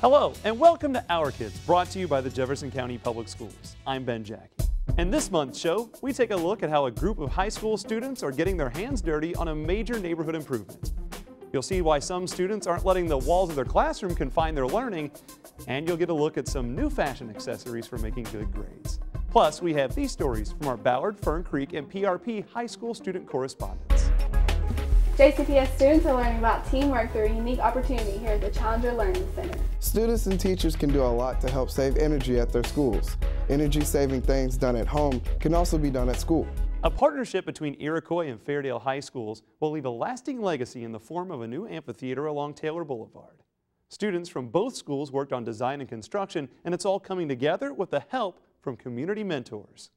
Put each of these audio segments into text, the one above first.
Hello, and welcome to Our Kids, brought to you by the Jefferson County Public Schools. I'm Ben Jackey. In this month's show, we take a look at how a group of high school students are getting their hands dirty on a major neighborhood improvement. You'll see why some students aren't letting the walls of their classroom confine their learning, and you'll get a look at some new fashion accessories for making good grades. Plus, we have these stories from our Ballard, Fern Creek, and PRP high school student correspondents. JCPS students are learning about teamwork through a unique opportunity here at the Challenger Learning Center. Students and teachers can do a lot to help save energy at their schools. Energy-saving things done at home can also be done at school. A partnership between Iroquois and Fairdale high schools will leave a lasting legacy in the form of a new amphitheater along Taylor Boulevard. Students from both schools worked on design and construction, and it's all coming together with the help from community mentors.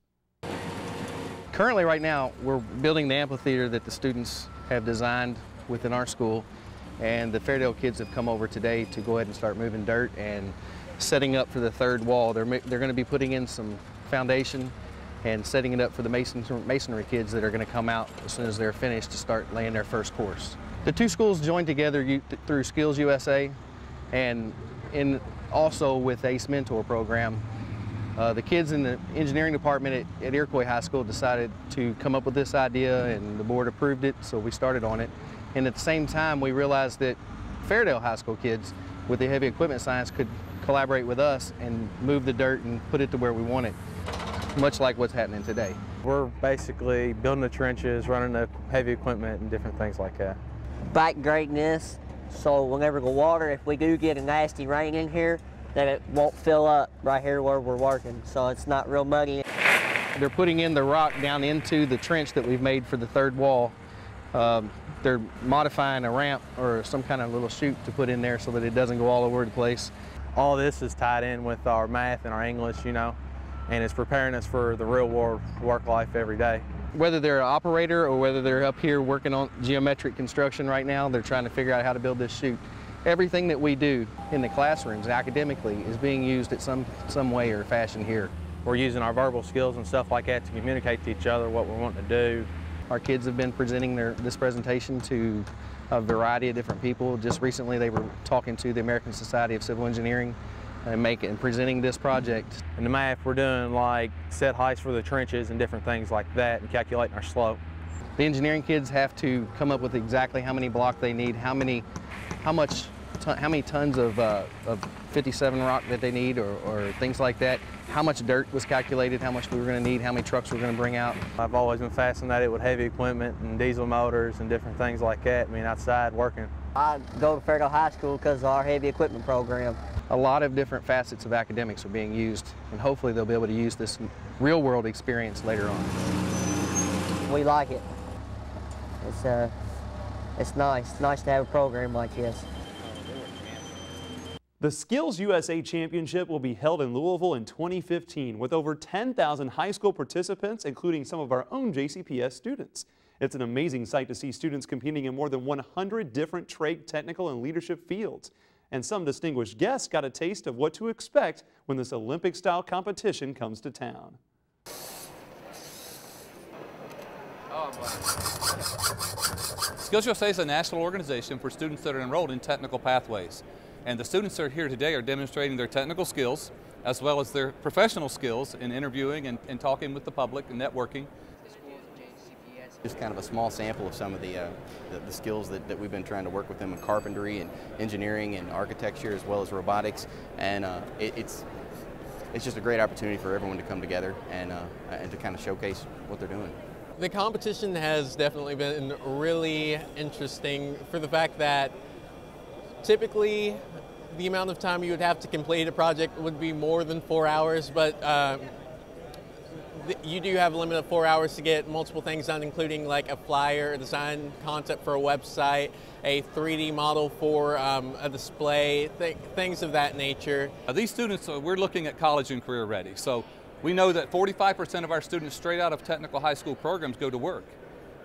Currently, right now, we're building the amphitheater that the students have designed within our school, and the Fairdale kids have come over today to go ahead and start moving dirt and setting up for the third wall. They're going to be putting in some foundation and setting it up for the masonry kids that are going to come out as soon as they're finished to start laying their first course. The two schools joined together through Skills USA and also with ACE Mentor program. The kids in the engineering department at Iroquois High School decided to come up with this idea, and the board approved it, so we started on it. And at the same time, we realized that Fairdale High School kids with the heavy equipment science could collaborate with us and move the dirt and put it to where we want it, much like what's happening today. We're basically building the trenches, running the heavy equipment and different things like that. Back grading this, so whenever the water, if we do get a nasty rain in here, that it won't fill up right here where we're working, so it's not real muddy. They're putting in the rock down into the trench that we've made for the third wall. They're modifying a ramp or some kind of little chute to put in there so that it doesn't go all over the place. All this is tied in with our math and our English, you know, and it's preparing us for the real world work life every day. Whether they're an operator or whether they're up here working on geometric construction right now, they're trying to figure out how to build this chute. Everything that we do in the classrooms academically is being used at some way or fashion here. We're using our verbal skills and stuff like that to communicate to each other what we want to do. Our kids have been presenting this presentation to a variety of different people. Just recently they were talking to the American Society of Civil Engineering and presenting this project. In the math, we're doing like set heights for the trenches and different things like that and calculating our slope. The engineering kids have to come up with exactly how many blocks they need, how many tons of 57 rock that they need or things like that. How much dirt was calculated, how much we were going to need, how many trucks we're going to bring out. I've always been fascinated with heavy equipment and diesel motors and different things like that. I mean, outside working. I go to Fairdale High School because of our heavy equipment program. A lot of different facets of academics are being used, and hopefully they'll be able to use this real world experience later on. We like it. It's nice. It's nice to have a program like this. The Skills USA Championship will be held in Louisville in 2015 with over 10,000 high school participants, including some of our own JCPS students. It's an amazing sight to see students competing in more than 100 different trade, technical, and leadership fields. And some distinguished guests got a taste of what to expect when this Olympic-style competition comes to town. Skills USA is a national organization for students that are enrolled in technical pathways. And the students that are here today are demonstrating their technical skills as well as their professional skills in interviewing and talking with the public and networking. Just kind of a small sample of some of the skills that we've been trying to work with them in carpentry and engineering and architecture as well as robotics. And it's just a great opportunity for everyone to come together and to kind of showcase what they're doing. The competition has definitely been really interesting for the fact that typically the amount of time you would have to complete a project would be more than 4 hours, but you do have a limit of 4 hours to get multiple things done, including like a flyer, a design concept for a website, a 3D model for a display, things of that nature. These students, we're looking at college and career ready. So we know that 45% of our students straight out of technical high school programs go to work,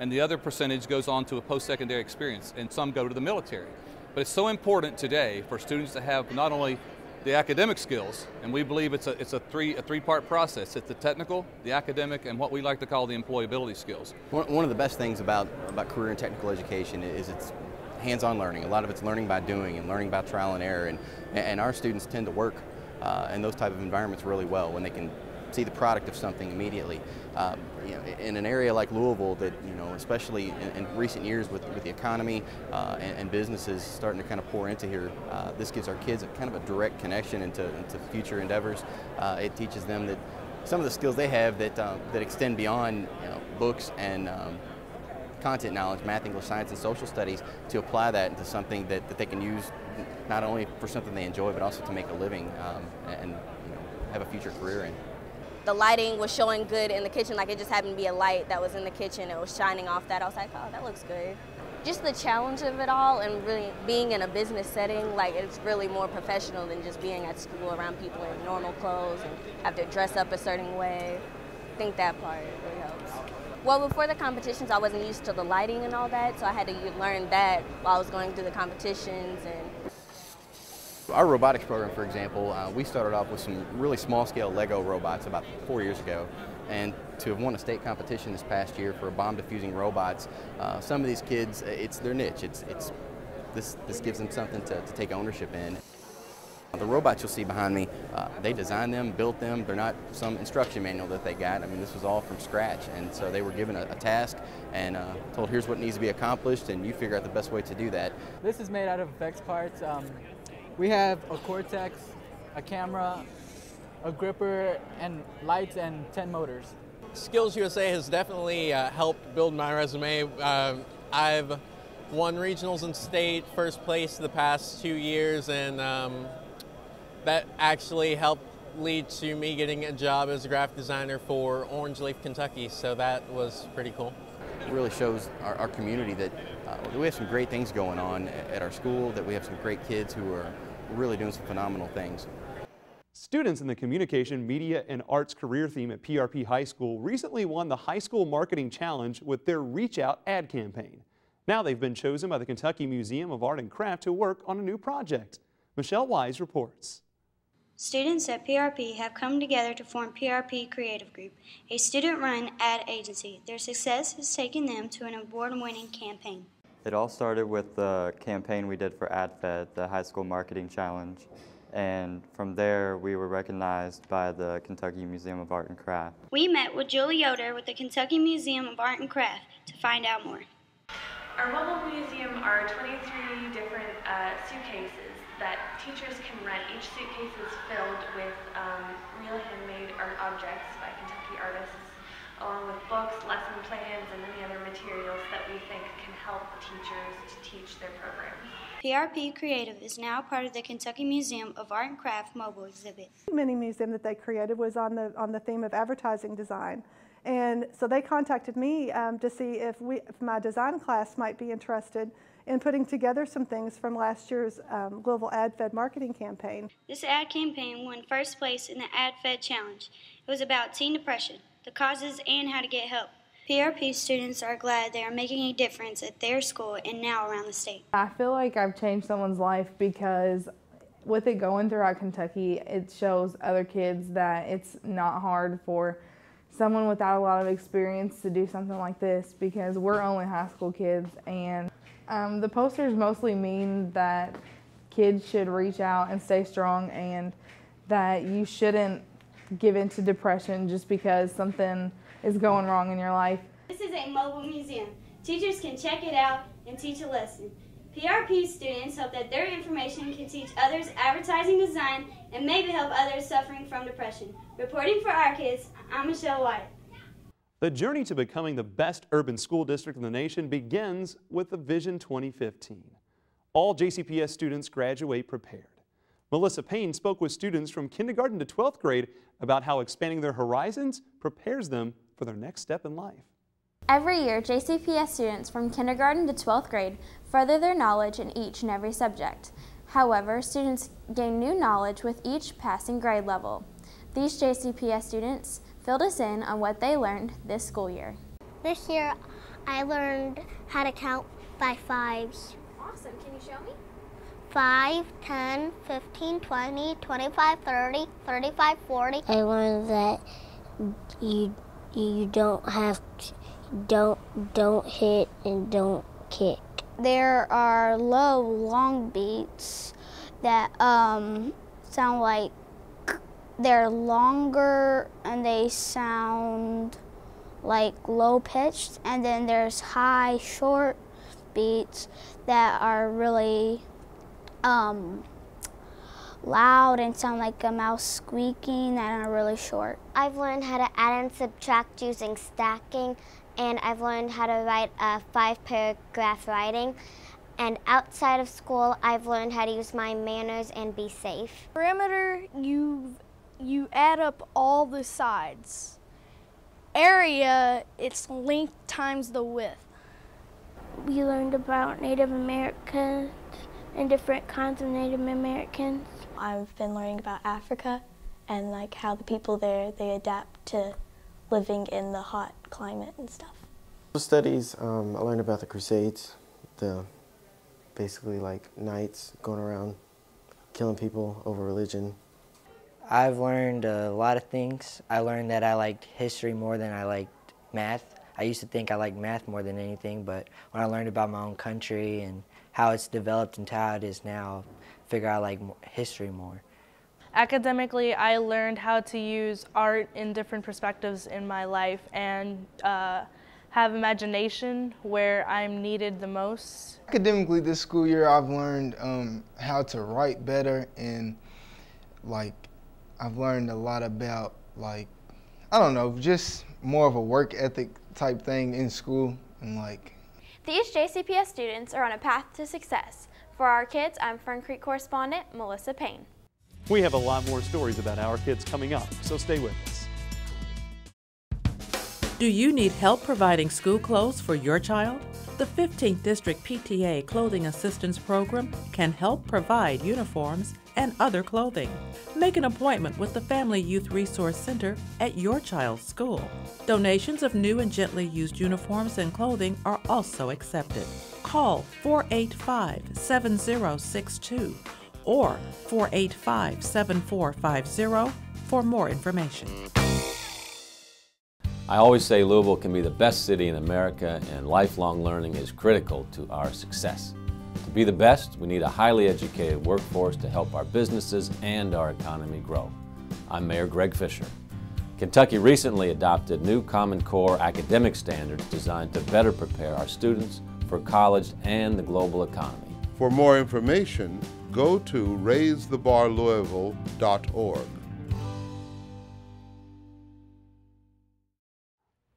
and the other percentage goes on to a post-secondary experience, and some go to the military. But it's so important today for students to have not only the academic skills, and we believe it's a three-part process. It's the technical, the academic, and what we like to call the employability skills. One of the best things about career and technical education is it's hands-on learning. A lot of it's learning by doing and learning by trial and error, and our students tend to work in those type of environments really well when they can see the product of something immediately. You know, in an area like Louisville that, you know, especially in recent years with the economy and businesses starting to kind of pour into here, this gives our kids a kind of a direct connection into future endeavors. It teaches them that some of the skills they have that extend beyond, you know, books and content knowledge, math, English, science, and social studies, to apply that into something that they can use not only for something they enjoy, but also to make a living and, you know, have a future career in. The lighting was showing good in the kitchen, like it just happened to be a light that was in the kitchen. It was shining off that. I was like, oh, that looks good. Just the challenge of it all, and really being in a business setting, like it's really more professional than just being at school around people in normal clothes and have to dress up a certain way. I think that part really helps. Well, before the competitions, I wasn't used to the lighting and all that, so I had to learn that while I was going through the competitions. And our robotics program, for example, we started off with some really small-scale Lego robots about 4 years ago, and to have won a state competition this past year for bomb-diffusing robots, some of these kids, it's their niche. This gives them something to take ownership in. The robots you'll see behind me, they designed them, built them. They're not some instruction manual that they got. I mean, this was all from scratch, and so they were given a task and told, here's what needs to be accomplished, and you figure out the best way to do that. This is made out of effects parts. We have a cortex, a camera, a gripper, and lights, and 10 motors. Skills USA has definitely helped build my resume. I've won regionals and state first place the past 2 years, and that actually helped lead to me getting a job as a graphic designer for Orange Leaf, Kentucky, so that was pretty cool. It really shows our community that we have some great things going on at our school, that we have some great kids who are really doing some phenomenal things. Students in the Communication, Media, and Arts career theme at PRP High School recently won the High School Marketing Challenge with their Reach Out ad campaign. Now they've been chosen by the Kentucky Museum of Art and Craft to work on a new project. Michelle Wise reports. Students at PRP have come together to form PRP Creative Group, a student-run ad agency. Their success has taken them to an award-winning campaign. It all started with the campaign we did for AdFed, the High School Marketing Challenge, and from there we were recognized by the Kentucky Museum of Art and Craft. We met with Julie Yoder with the Kentucky Museum of Art and Craft to find out more. Our mobile museum are 23 different suitcases that teachers can rent. Each suitcase is filled with real handmade art objects by Kentucky artists, along with books, lesson plans, and many other materials that we think can help teachers to teach their programs. PRP Creative is now part of the Kentucky Museum of Art and Craft mobile exhibit. The mini museum that they created was on the theme of advertising design. And so they contacted me to see if my design class might be interested in putting together some things from last year's Louisville AdFed marketing campaign. This ad campaign won first place in the AdFed Challenge. It was about teen depression, the causes, and how to get help. PRP students are glad they are making a difference at their school and now around the state. I feel like I've changed someone's life because with it going throughout Kentucky, it shows other kids that it's not hard for someone without a lot of experience to do something like this, because we're only high school kids, and the posters mostly mean that kids should reach out and stay strong, and that you shouldn't give in to depression just because something is going wrong in your life. This is a mobile museum. Teachers can check it out and teach a lesson. PRP students hope that their information can teach others advertising design and maybe help others suffering from depression. Reporting for our kids, I'm Michelle White. The journey to becoming the best urban school district in the nation begins with the Vision 2015. All JCPS students graduate prepared. Melissa Payne spoke with students from kindergarten to 12th grade about how expanding their horizons prepares them for their next step in life. Every year, JCPS students from kindergarten to 12th grade further their knowledge in each and every subject. However, students gain new knowledge with each passing grade level. These JCPS students filled us in on what they learned this school year. This year, I learned how to count by fives. Awesome. Can you show me? 5, 10, 15, 20, 25, 30, 35, 40. I learned that you don't have to, don't hit and don't kick. There are low, long beats that sound like they're longer and they sound like low pitched, and then there's high, short beats that are really loud and sound like a mouse squeaking and are really short. I've learned how to add and subtract using stacking, and I've learned how to write a 5-paragraph writing. And outside of school, I've learned how to use my manners and be safe. Perimeter, you add up all the sides. Area, it's length times the width. We learned about Native Americans and different kinds of Native Americans. I've been learning about Africa and like how the people there, they adapt to living in the hot climate and stuff. Studies, I learned about the Crusades, the basically like knights going around killing people over religion. I've learned a lot of things. I learned that I liked history more than I liked math. I used to think I liked math more than anything, but when I learned about my own country and how it's developed and how it is now, I figure I like history more. Academically, I learned how to use art in different perspectives in my life and have imagination where I'm needed the most. Academically, this school year, I've learned how to write better, and I've learned a lot about I don't know, just more of a work ethic type thing in school, and These JCPS students are on a path to success. For Our Kids, I'm Fern Creek correspondent Melissa Payne. We have a lot more stories about Our Kids coming up, so stay with us. Do you need help providing school clothes for your child? The 15th District PTA Clothing Assistance Program can help provide uniforms and other clothing. Make an appointment with the Family Youth Resource Center at your child's school. Donations of new and gently used uniforms and clothing are also accepted. Call 485-7062 or 485-7450 for more information. I always say Louisville can be the best city in America, and lifelong learning is critical to our success. To be the best, we need a highly educated workforce to help our businesses and our economy grow. I'm Mayor Greg Fisher. Kentucky recently adopted new Common Core academic standards designed to better prepare our students for college and the global economy. For more information, go to raisethebarlouisville.org.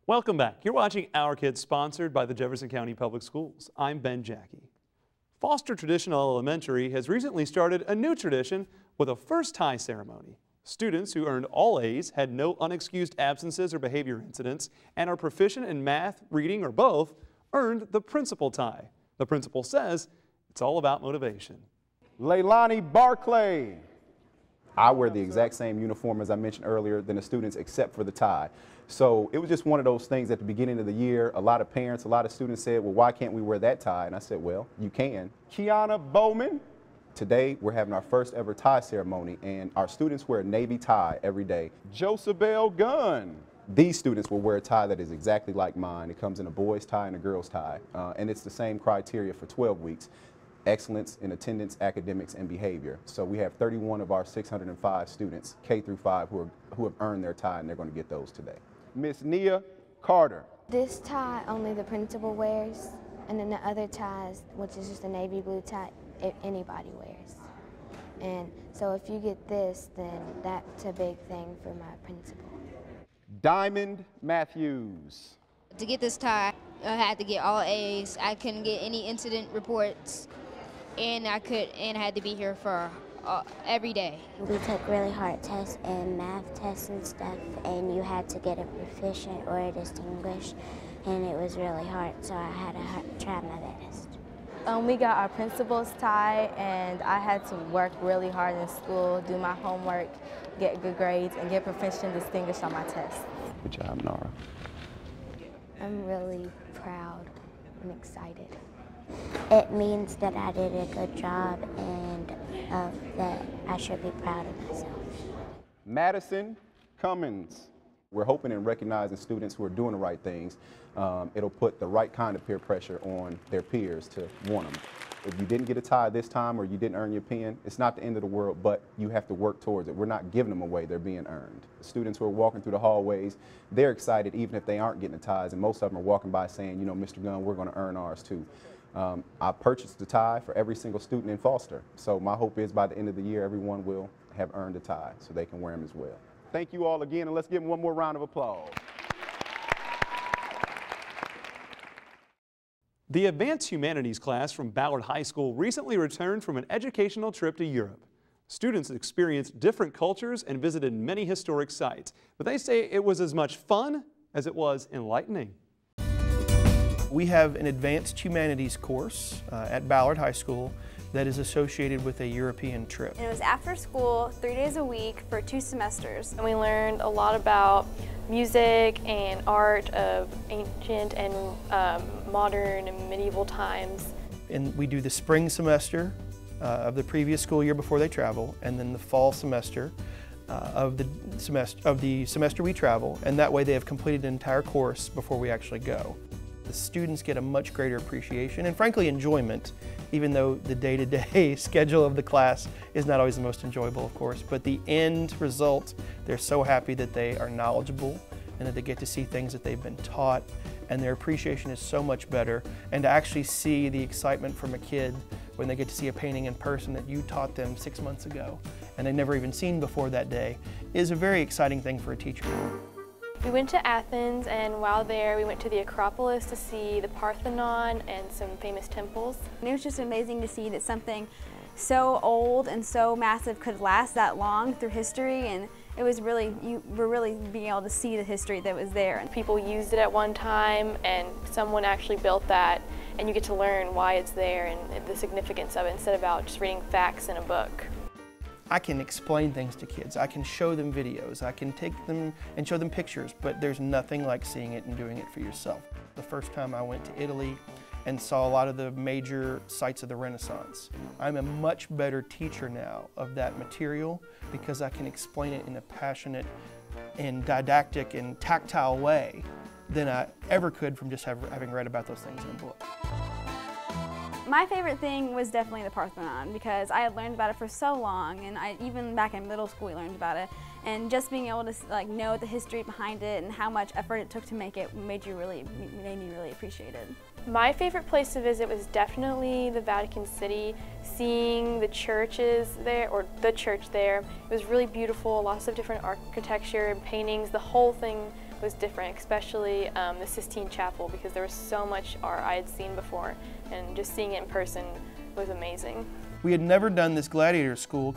Welcome back. You're watching Our Kids, sponsored by the Jefferson County Public Schools. I'm Ben Jackey. Foster Traditional Elementary has recently started a new tradition with a first tie ceremony. Students who earned all A's, had no unexcused absences or behavior incidents, and are proficient in math, reading, or both, earned the principal tie. The principal says it's all about motivation. Leilani Barclay. I wear the exact same uniform as I mentioned earlier than the students except for the tie. So it was just one of those things at the beginning of the year. A lot of parents, a lot of students said, well, why can't we wear that tie? And I said, well, you can. Kiana Bowman. Today, we're having our first ever tie ceremony, and our students wear a Navy tie every day. Josabelle Gunn. These students will wear a tie that is exactly like mine. It comes in a boy's tie and a girl's tie, and it's the same criteria for 12 weeks. Excellence in attendance, academics, and behavior. So we have 31 of our 605 students, K through 5, who have earned their tie, and they're going to get those today. Miss Nia Carter. This tie only the principal wears, and then the other ties, which is just a navy blue tie, anybody wears. And so if you get this, then that's a big thing for my principal. Diamond Matthews. To get this tie, I had to get all A's. I couldn't get any incident reports, and I had to be here for every day. We took really hard tests and math tests and stuff, and you had to get a proficient or a distinguished, and it was really hard, so I had to try my best. We got our principal's tie, and I had to work really hard in school, do my homework, get good grades, and get proficient distinguished on my tests. Good job, Naraah. I'm really proud and excited. It means that I did a good job and that I should be proud of myself. Madyson Cummins. We're hoping and recognizing students who are doing the right things. It'll put the right kind of peer pressure on their peers to want them. If you didn't get a tie this time or you didn't earn your pen, it's not the end of the world, but you have to work towards it. We're not giving them away, they're being earned. The students who are walking through the hallways, they're excited even if they aren't getting the ties, and most of them are walking by saying, you know, Mr. Gunn, we're going to earn ours too. I purchased the tie for every single student in Foster, so my hope is by the end of the year everyone will have earned a tie so they can wear them as well. Thank you all again, and let's give them one more round of applause. The Advanced Humanities class from Ballard High School recently returned from an educational trip to Europe. Students experienced different cultures and visited many historic sites, but they say it was as much fun as it was enlightening. We have an Advanced Humanities course at Ballard High School that is associated with a European trip. It was after school, 3 days a week for 2 semesters. And we learned a lot about music and art of ancient and modern and medieval times. And we do the spring semester of the previous school year before they travel, and then the fall semester of the semester we travel, and that way they have completed an entire course before we actually go. The students get a much greater appreciation and frankly enjoyment, even though the day-to-day schedule of the class is not always the most enjoyable, of course, but the end result, they're so happy that they are knowledgeable and that they get to see things that they've been taught, and their appreciation is so much better. And to actually see the excitement from a kid when they get to see a painting in person that you taught them 6 months ago and they've never even seen before that day is a very exciting thing for a teacher. We went to Athens, and while there we went to the Acropolis to see the Parthenon and some famous temples. And it was just amazing to see that something so old and so massive could last that long through history, and it was really, you were really being able to see the history that was there. And people used it at one time, and someone actually built that, and you get to learn why it's there and the significance of it instead of about just reading facts in a book. I can explain things to kids, I can show them videos, I can take them and show them pictures, but there's nothing like seeing it and doing it for yourself. The first time I went to Italy and saw a lot of the major sites of the Renaissance, I'm a much better teacher now of that material because I can explain it in a passionate and didactic and tactile way than I ever could from just having read about those things in a book. My favorite thing was definitely the Parthenon because I had learned about it for so long, and even back in middle school we learned about it, and just being able to know the history behind it and how much effort it took to make it made me really appreciate it. My favorite place to visit was definitely the Vatican City. Seeing the churches there, or the church there, it was really beautiful, lots of different architecture and paintings. The whole thing was different, especially the Sistine Chapel, because there was so much art I had seen before, and just seeing it in person was amazing. We had never done this gladiator school.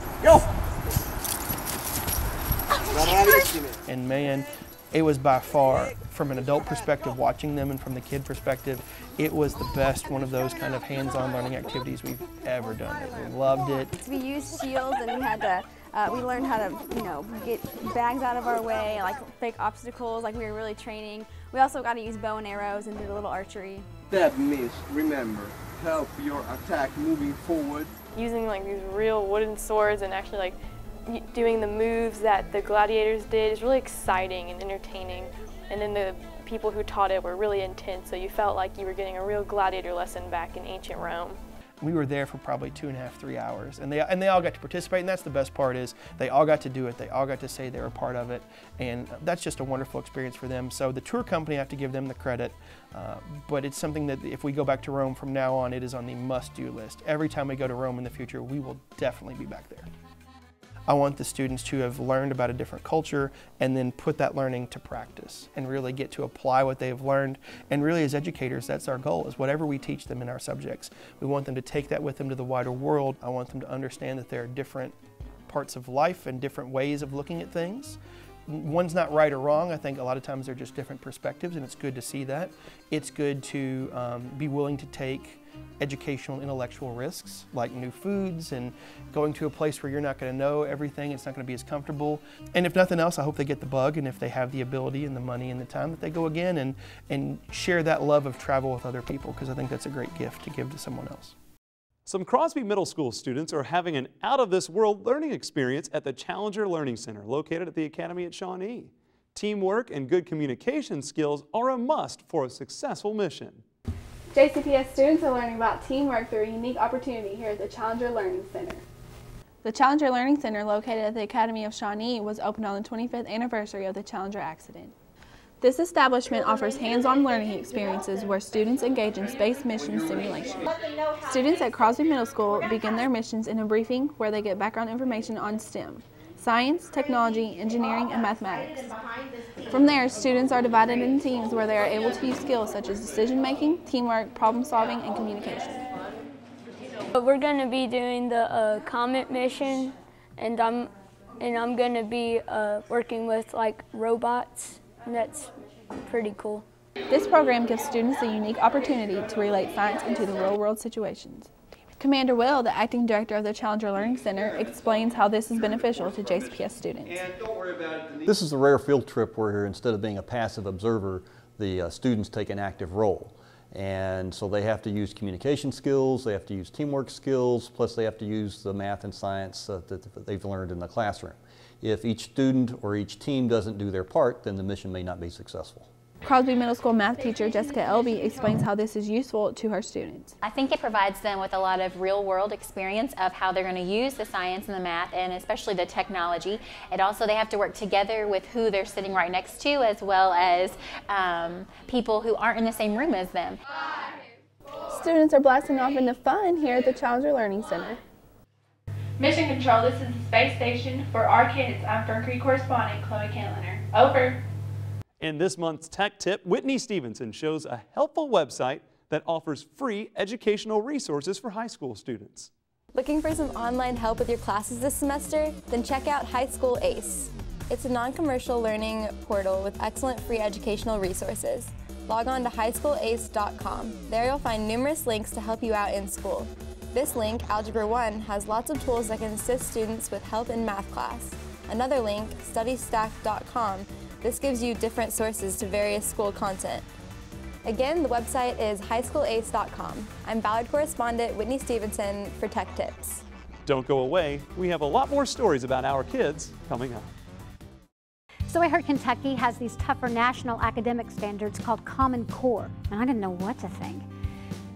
And man, it was by far, from an adult perspective watching them and from the kid perspective, it was the best one of those kind of hands-on learning activities we've ever done. We loved it. We used shields, and we had to we learned how to, get bags out of our way, like fake obstacles, like we were really training. We also got to use bow and arrows and did a little archery. That means, remember, help your attack moving forward. Using these real wooden swords and actually doing the moves that the gladiators did is really exciting and entertaining. And then the people who taught it were really intense, so you felt like you were getting a real gladiator lesson back in ancient Rome. We were there for probably 2.5, 3 hours, and they all got to participate, and that's the best part is they all got to do it, they all got to say they were part of it, and that's just a wonderful experience for them. So the tour company, I have to give them the credit, but it's something that if we go back to Rome from now on, it is on the must-do list. Every time we go to Rome in the future, we will definitely be back there. I want the students to have learned about a different culture and then put that learning to practice and really get to apply what they have learned. And really as educators, that's our goal, is whatever we teach them in our subjects, we want them to take that with them to the wider world. I want them to understand that there are different parts of life and different ways of looking at things. One's not right or wrong. I think a lot of times they're just different perspectives, and it's good to see that. It's good to be willing to take educational intellectual risks like new foods and going to a place where you're not going to know everything, it's not going to be as comfortable. And if nothing else, I hope they get the bug, and if they have the ability and the money and the time, that they go again and share that love of travel with other people, because I think that's a great gift to give to someone else. Some Crosby Middle School students are having an out-of-this-world learning experience at the Challenger Learning Center located at the Academy at Shawnee. Teamwork and good communication skills are a must for a successful mission. JCPS students are learning about teamwork through a unique opportunity here at the Challenger Learning Center. The Challenger Learning Center, located at the Academy of Shawnee, was opened on the 25th anniversary of the Challenger accident. This establishment offers hands-on learning experiences where students engage in space mission simulation. Students at Crosby Middle School begin their missions in a briefing where they get background information on STEM, science, technology, engineering, and mathematics. From there, students are divided into teams where they are able to use skills such as decision-making, teamwork, problem-solving, and communication. We're going to be doing the Comet mission, and I'm going to be working with like robots. And that's pretty cool. This program gives students a unique opportunity to relate science into the real-world situations. Commander Will, the acting director of the Challenger Learning Center, explains how this is beneficial to JCPS students. This is a rare field trip where instead of being a passive observer, the students take an active role. And so they have to use communication skills, they have to use teamwork skills, plus they have to use the math and science that they've learned in the classroom. If each student or each team doesn't do their part, then the mission may not be successful. Crosby Middle School math teacher Jessica Elble explains how this is useful to her students. I think it provides them with a lot of real-world experience of how they're going to use the science and the math, and especially the technology. And also they have to work together with who they're sitting right next to, as well as people who aren't in the same room as them. Students are blasting off into fun here at the Challenger Learning Center. Mission Control, this is the space station for our kids. I'm Fern Creek correspondent kantlehner. Over. In this month's Tech Tip, Whitney Stevenson shows a helpful website that offers free educational resources for high school students. Looking for some online help with your classes this semester? Then check out High School ACE. It's a non-commercial learning portal with excellent free educational resources. Log on to highschoolace.com. There you'll find numerous links to help you out in school. This link, Algebra 1, has lots of tools that can assist students with help in math class. Another link, studystack.com. This gives you different sources to various school content. Again, the website is highschoolace.com. I'm Ballard correspondent Whitney Stevenson for Tech Tips. Don't go away. We have a lot more stories about our kids coming up. So I heard Kentucky has these tougher national academic standards called Common Core, and I didn't know what to think.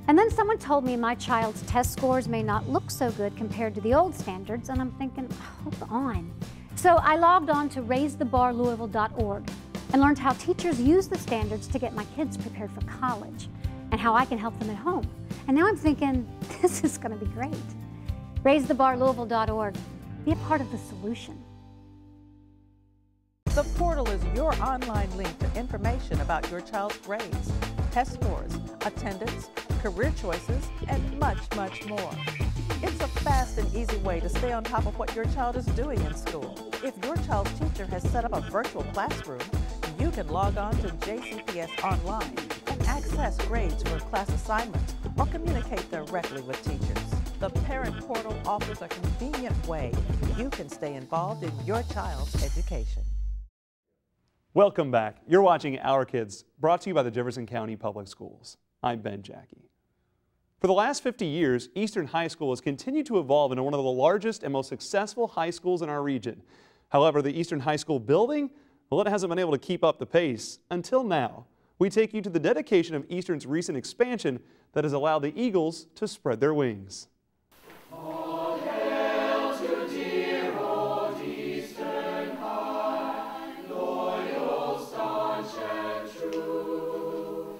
And then someone told me my child's test scores may not look so good compared to the old standards, and I'm thinking, hold on. So I logged on to raisethebarlouisville.org and learned how teachers use the standards to get my kids prepared for college and how I can help them at home. And now I'm thinking, this is going to be great. Raisethebarlouisville.org. Be a part of the solution. The portal is your online link for information about your child's grades, test scores, attendance, career choices, and much, much more. It's a fast and easy way to stay on top of what your child is doing in school. If your child's teacher has set up a virtual classroom, you can log on to JCPS Online and access grades for class assignments or communicate directly with teachers. The Parent Portal offers a convenient way you can stay involved in your child's education. Welcome back. You're watching Our Kids, brought to you by the Jefferson County Public Schools. I'm Ben Jackey. For the last 50 years, Eastern High School has continued to evolve into one of the largest and most successful high schools in our region. However, the Eastern High School building, well, it hasn't been able to keep up the pace until now. We take you to the dedication of Eastern's recent expansion that has allowed the Eagles to spread their wings. All hail to dear old Eastern High, loyal, staunch, and true.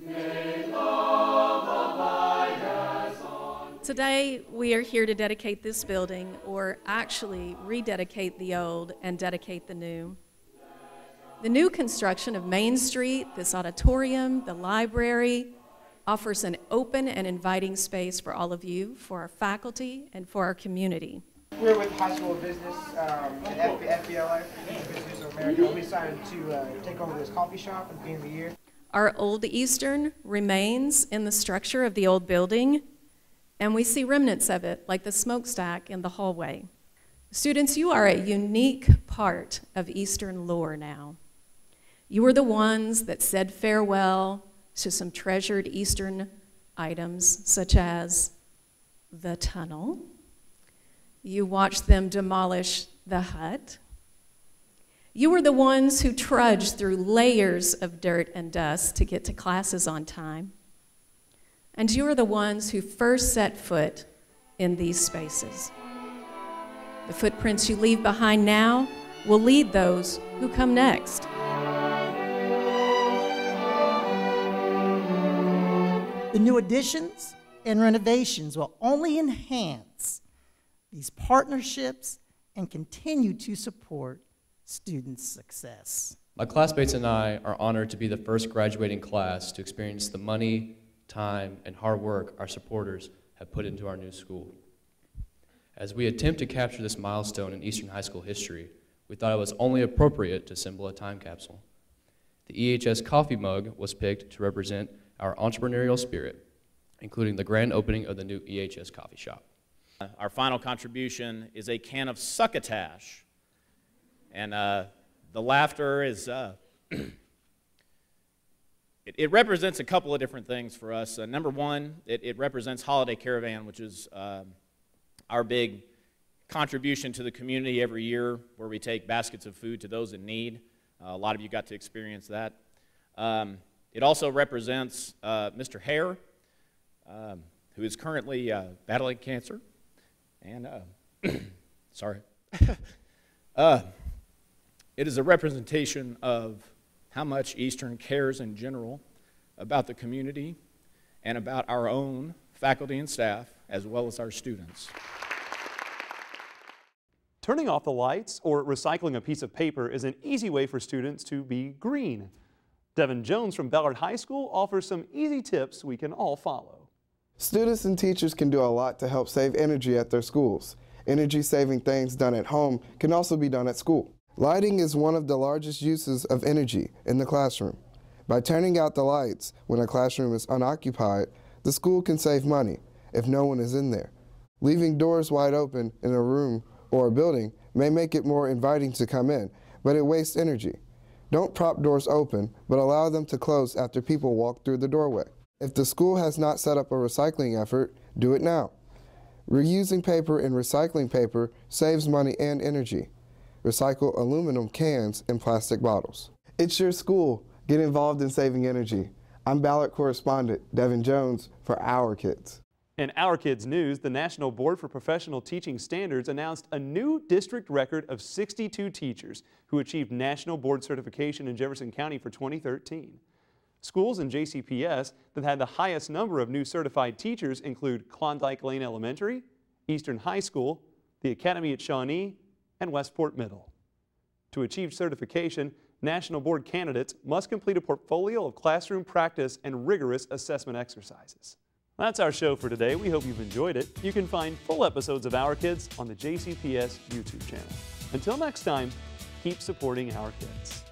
May love abide as on. Today, we are here to dedicate this building, or actually rededicate the old and dedicate the new. The new construction of Main Street, this auditorium, the library, offers an open and inviting space for all of you, for our faculty, and for our community. We're with High School of Business and FBLA, Business of America. We'll be deciding to take over this coffee shop at the beginning of the year. Our old Eastern remains in the structure of the old building, and we see remnants of it, like the smokestack in the hallway. Students, you are a unique part of Eastern lore now. You were the ones that said farewell to some treasured Eastern items, such as the tunnel. You watched them demolish the hut. You were the ones who trudged through layers of dirt and dust to get to classes on time. And you are the ones who first set foot in these spaces. The footprints you leave behind now will lead those who come next. The new additions and renovations will only enhance these partnerships and continue to support students' success. My classmates and I are honored to be the first graduating class to experience the money, time, and hard work our supporters have put into our new school. As we attempt to capture this milestone in Eastern high school history, we thought it was only appropriate to assemble a time capsule. The EHS coffee mug was picked to represent our entrepreneurial spirit, including the grand opening of the new EHS coffee shop. Our final contribution is a can of succotash. And the laughter is, it represents a couple of different things for us. Number one, it represents Holiday Caravan, which is our big contribution to the community every year, where we take baskets of food to those in need. A lot of you got to experience that. It also represents Mr. Hare, who is currently battling cancer. And, sorry. It is a representation of how much Eastern cares in general about the community and about our own faculty and staff, as well as our students. Turning off the lights or recycling a piece of paper is an easy way for students to be green. Devin Jones from Ballard High School offers some easy tips we can all follow. Students and teachers can do a lot to help save energy at their schools. Energy-saving things done at home can also be done at school. Lighting is one of the largest uses of energy in the classroom. By turning out the lights when a classroom is unoccupied, the school can save money if no one is in there. Leaving doors wide open in a room or a building may make it more inviting to come in, but it wastes energy. Don't prop doors open, but allow them to close after people walk through the doorway. If the school has not set up a recycling effort, do it now. Reusing paper and recycling paper saves money and energy. Recycle aluminum cans and plastic bottles. It's your school. Get involved in saving energy. I'm Ballard correspondent Devin Jones for Our Kids. In Our Kids news, the National Board for Professional Teaching Standards announced a new district record of 62 teachers who achieved national board certification in Jefferson County for 2013. Schools in JCPS that had the highest number of new certified teachers include Klondike Lane Elementary, Eastern High School, the Academy at Shawnee, and Westport Middle. To achieve certification, National Board candidates must complete a portfolio of classroom practice and rigorous assessment exercises. That's our show for today. We hope you've enjoyed it. You can find full episodes of Our Kids on the JCPS YouTube channel. Until next time, keep supporting Our Kids.